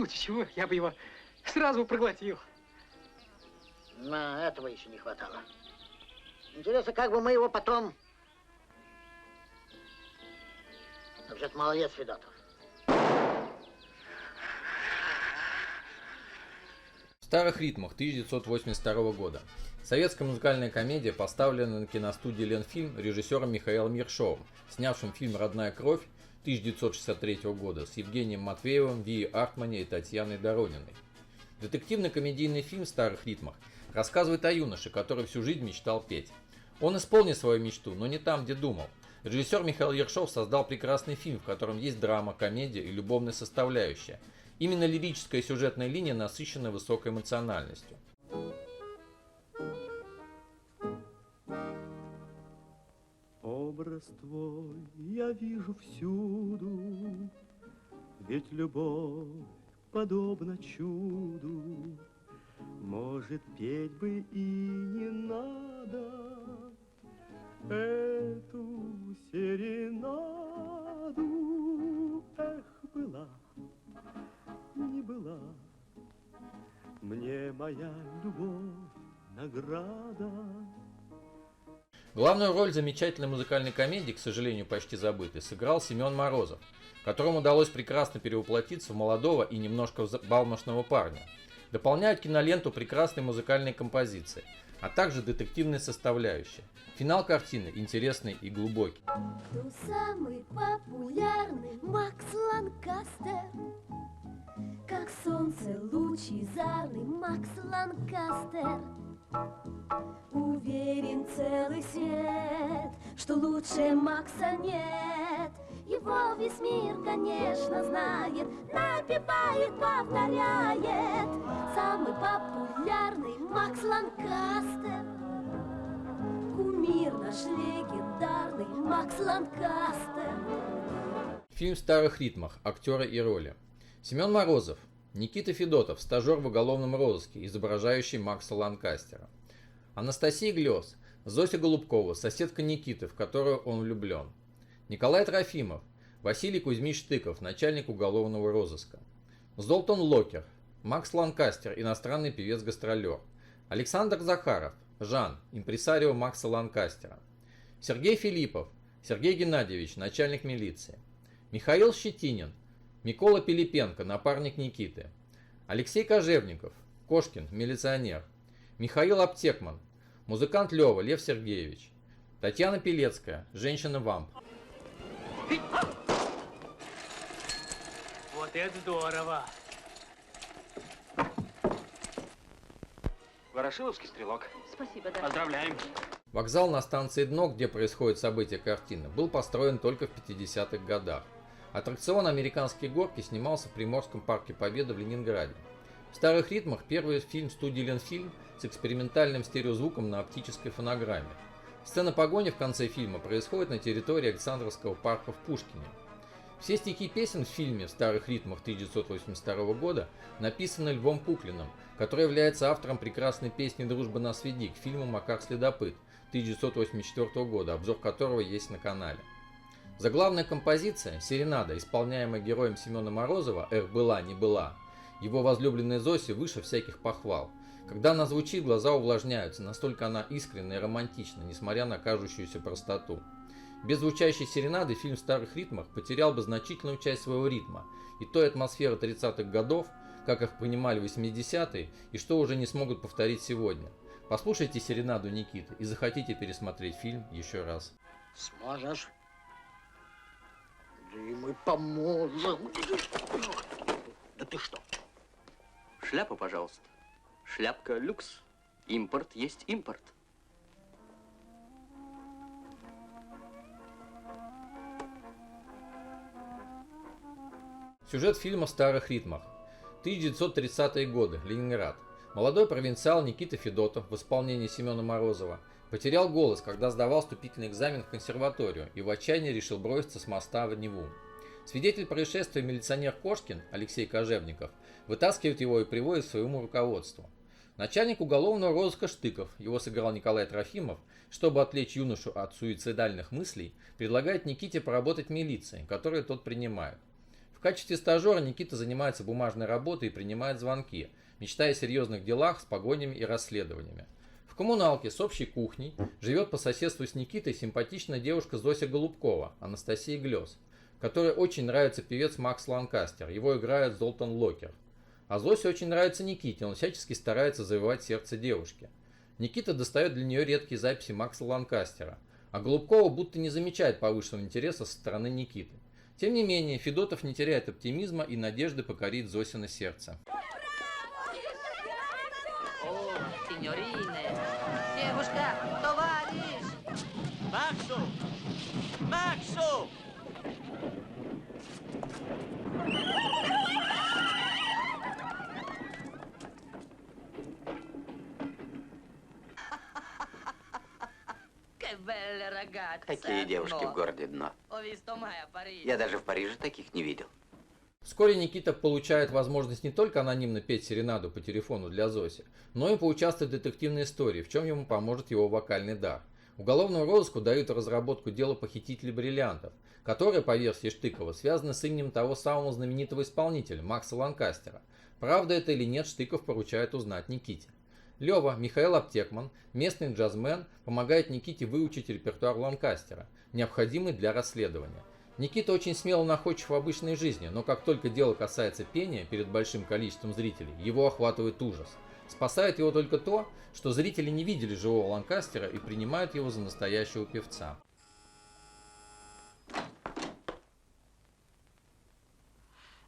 случае чего, я бы его сразу проглотил. Но этого еще не хватало. Интересно, как бы мы его потом... Вообще-то молодец, Федотов. В старых ритмах 1982 года. Советская музыкальная комедия, поставленная на киностудии «Ленфильм» режиссером Михаилом Ершовым, снявшим фильм «Родная кровь» 1963 года с Евгением Матвеевым, Вией Артмане и Татьяной Дорониной. Детективно-комедийный фильм в старых ритмах рассказывает о юноше, который всю жизнь мечтал петь. Он исполнил свою мечту, но не там, где думал. Режиссер Михаил Ершов создал прекрасный фильм, в котором есть драма, комедия и любовная составляющая. Именно лирическая сюжетная линия насыщена высокой эмоциональностью. Образ твой я вижу всюду, ведь любовь подобна чуду. Может, петь бы и не надо эту серенаду. Эх, была, не была мне моя любовь награда. Главную роль в замечательной музыкальной комедии, к сожалению, почти забытой, сыграл Семен Морозов, которому удалось прекрасно перевоплотиться в молодого и немножко взбалмошного парня. Дополняют киноленту прекрасные музыкальные композиции, а также детективная составляющая. Финал картины интересный и глубокий. Кто самый популярный Макс Ланкастер? Как солнце лучезарный Макс Ланкастер. Уверен целый свет, что лучше Макса нет. Его весь мир, конечно, знает, напевает, повторяет. Самый популярный Макс Ланкастер. Кумир наш легендарный Макс Ланкастер. Фильм в старых ритмах, актеры и роли. Семен Морозов, Никита Федотов, стажер в уголовном розыске, изображающий Макса Ланкастера. Анастасия Глёс, Зося Голубкова, соседка Никиты, в которую он влюблен. Николай Трофимов, Василий Кузьмич Штыков, начальник уголовного розыска. Золтан Локер, Макс Ланкастер, иностранный певец-гастролер. Александр Захаров, Жан, импресарио Макса Ланкастера. Сергей Филиппов, Сергей Геннадьевич, начальник милиции. Михаил Щетинин, Микола Пилипенко, напарник Никиты. Алексей Кожевников, Кошкин, милиционер. Михаил Аптекман, музыкант Лёва, Лев Сергеевич. Татьяна Пелецкая, женщина-вамп. Вот это здорово. Ворошиловский стрелок. Спасибо, да. Поздравляем. Вокзал на станции Дно, где происходит событие картины, был построен только в 50-х годах. Аттракцион «Американские горки» снимался в Приморском парке Победы в Ленинграде. В старых ритмах первый фильм студии «Ленфильм» с экспериментальным стереозвуком на оптической фонограмме. Сцена погони в конце фильма происходит на территории Александровского парка в Пушкине. Все стихи песен в фильме в старых ритмах 1982 года написаны Львом Куклиным, который является автором прекрасной песни «Дружба нас веди» к фильму «Макар Следопыт» 1984 года, обзор которого есть на канале. Заглавная композиция «Серенада», исполняемая героем Семена Морозова «Эх, была, не была», его возлюбленной Зоси выше всяких похвал. Когда она звучит, глаза увлажняются, настолько она искренна и романтична, несмотря на кажущуюся простоту. Без звучащей серенады фильм в старых ритмах потерял бы значительную часть своего ритма и той атмосферы 30-х годов, как их понимали 80-е, и что уже не смогут повторить сегодня. Послушайте серенаду Никиты и захотите пересмотреть фильм еще раз. Сможешь? Да и мы поможем. Да ты что? Шляпу, пожалуйста. Шляпка люкс. Импорт есть импорт. Сюжет фильма в старых ритмах. 1930-е годы. Ленинград. Молодой провинциал Никита Федотов в исполнении Семена Морозова потерял голос, когда сдавал вступительный экзамен в консерваторию и в отчаянии решил броситься с моста в Неву. Свидетель происшествия милиционер Кошкин, Алексей Кожевников, вытаскивает его и приводит к своему руководству. Начальник уголовного розыска Штыков, его сыграл Николай Трофимов, чтобы отвлечь юношу от суицидальных мыслей, предлагает Никите поработать в милиции, которую тот принимает. В В качестве стажера Никита занимается бумажной работой и принимает звонки, мечтая о серьезных делах с погонями и расследованиями. В коммуналке с общей кухней живет по соседству с Никитой симпатичная девушка Зося Голубкова, Анастасия Глёс, которой очень нравится певец Макс Ланкастер, его играет Золтан Локер. А Зосе очень нравится Никите, он всячески старается завоевать сердце девушки. Никита достает для нее редкие записи Макса Ланкастера, а Голубкова будто не замечает повышенного интереса со стороны Никиты. Тем не менее, Федотов не теряет оптимизма и надежды покорить Зосино сердце. О, сеньорины! Девушка, товарищ! Максу! Максу! Какие девушки в городе дно. Я даже в Париже таких не видел. Вскоре Никита получает возможность не только анонимно петь серенаду по телефону для Зоси, но и поучаствовать в детективной истории, в чем ему поможет его вокальный дар. Уголовному розыску дают разработку дела похитителей бриллиантов, которое, по версии Штыкова, связано с именем того самого знаменитого исполнителя, Макса Ланкастера. Правда это или нет, Штыков поручает узнать Никите. Лева, Михаил Аптекман, местный джазмен, помогает Никите выучить репертуар Ланкастера, необходимый для расследования. Никита очень смело находчив в обычной жизни, но как только дело касается пения перед большим количеством зрителей, его охватывает ужас. Спасает его только то, что зрители не видели живого Ланкастера и принимают его за настоящего певца.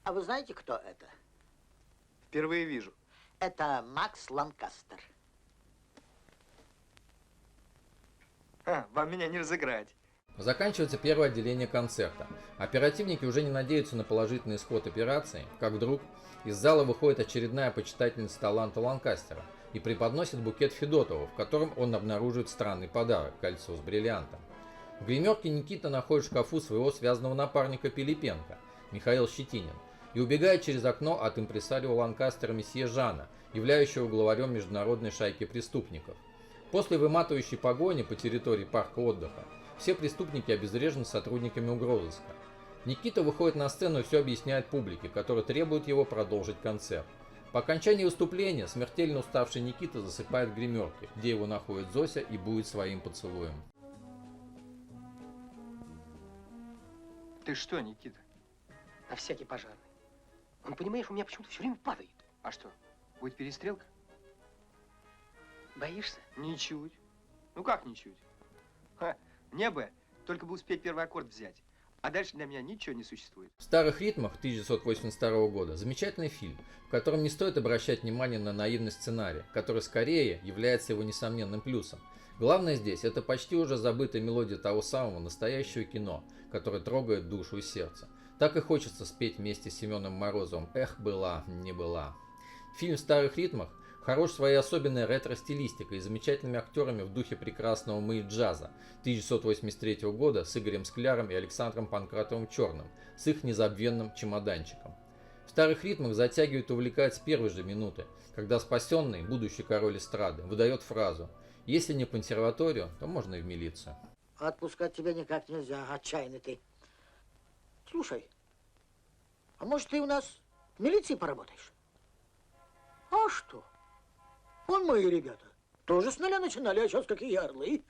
А вы знаете, кто это? Впервые вижу. Это Макс Ланкастер. Вам меня не разыграть. Заканчивается первое отделение концерта. Оперативники уже не надеются на положительный исход операции, как вдруг из зала выходит очередная почитательница таланта Ланкастера и преподносит букет Федотову, в котором он обнаруживает странный подарок – кольцо с бриллиантом. В гримерке Никита находит в шкафу своего связанного напарника Пилипенко, Михаил Щетинин, и убегает через окно от импресарио Ланкастера месье Жана, являющего главарем международной шайки преступников. После выматывающей погони по территории парка отдыха все преступники обезврежены сотрудниками угрозыска. Никита выходит на сцену и все объясняет публике, которая требует его продолжить концерт. По окончании выступления смертельно уставший Никита засыпает в гримерке, где его находит Зося и будет своим поцелуем. Ты что, Никита? На всякий пожарный. Он, понимаешь, у меня почему-то все время падает. А что, будет перестрелка? Боишься? Ничуть. Ну как ничуть? Мне бы только бы успеть первый аккорд взять. А дальше для меня ничего не существует. В старых ритмах 1982 года замечательный фильм, в котором не стоит обращать внимание на наивность сценария, который скорее является его несомненным плюсом. Главное здесь это почти уже забытая мелодия того самого настоящего кино, которое трогает душу и сердце. Так и хочется спеть вместе с Семеном Морозовым «Эх, была, не была». Фильм в старых ритмах хорош своей особенной ретро-стилистикой и замечательными актерами в духе прекрасного «Мы-джаза» 1983 года с Игорем Скляром и Александром Панкратовым Черным с их незабвенным чемоданчиком. В старых ритмах затягивает и увлекает с первой же минуты, когда спасенный, будущий король эстрады, выдает фразу «Если не в консерваторию, то можно и в милицию». Отпускать тебя никак нельзя, отчаянный ты. Слушай, а может ты у нас в милиции поработаешь? А что? Вон мои ребята тоже с нуля начинали, а сейчас какие орлы.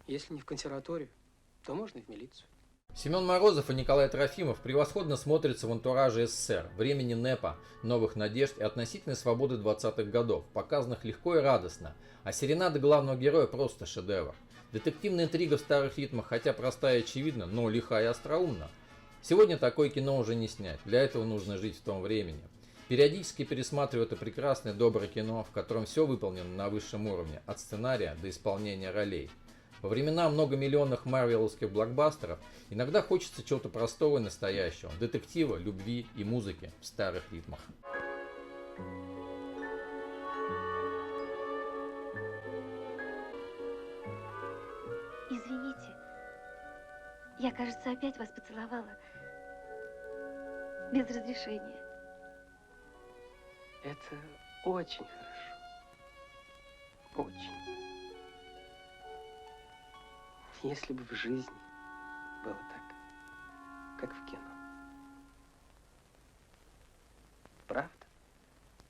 Если не в консерваторию, то можно и в милицию. Семен Морозов и Николай Трофимов превосходно смотрятся в антураже СССР, времени НЭПа, новых надежд и относительной свободы 20-х годов, показанных легко и радостно, а серенада главного героя просто шедевр. Детективная интрига в старых ритмах, хотя простая и очевидна, но лиха и остроумна. Сегодня такое кино уже не снять, для этого нужно жить в том времени. Периодически пересматриваю это прекрасное доброе кино, в котором все выполнено на высшем уровне, от сценария до исполнения ролей. Во времена многомиллионных марвеловских блокбастеров иногда хочется чего-то простого и настоящего, детектива, любви и музыки в старых ритмах. Извините, я, кажется, опять вас поцеловала. Без разрешения. Это очень хорошо. Очень. Если бы в жизни было так, как в кино.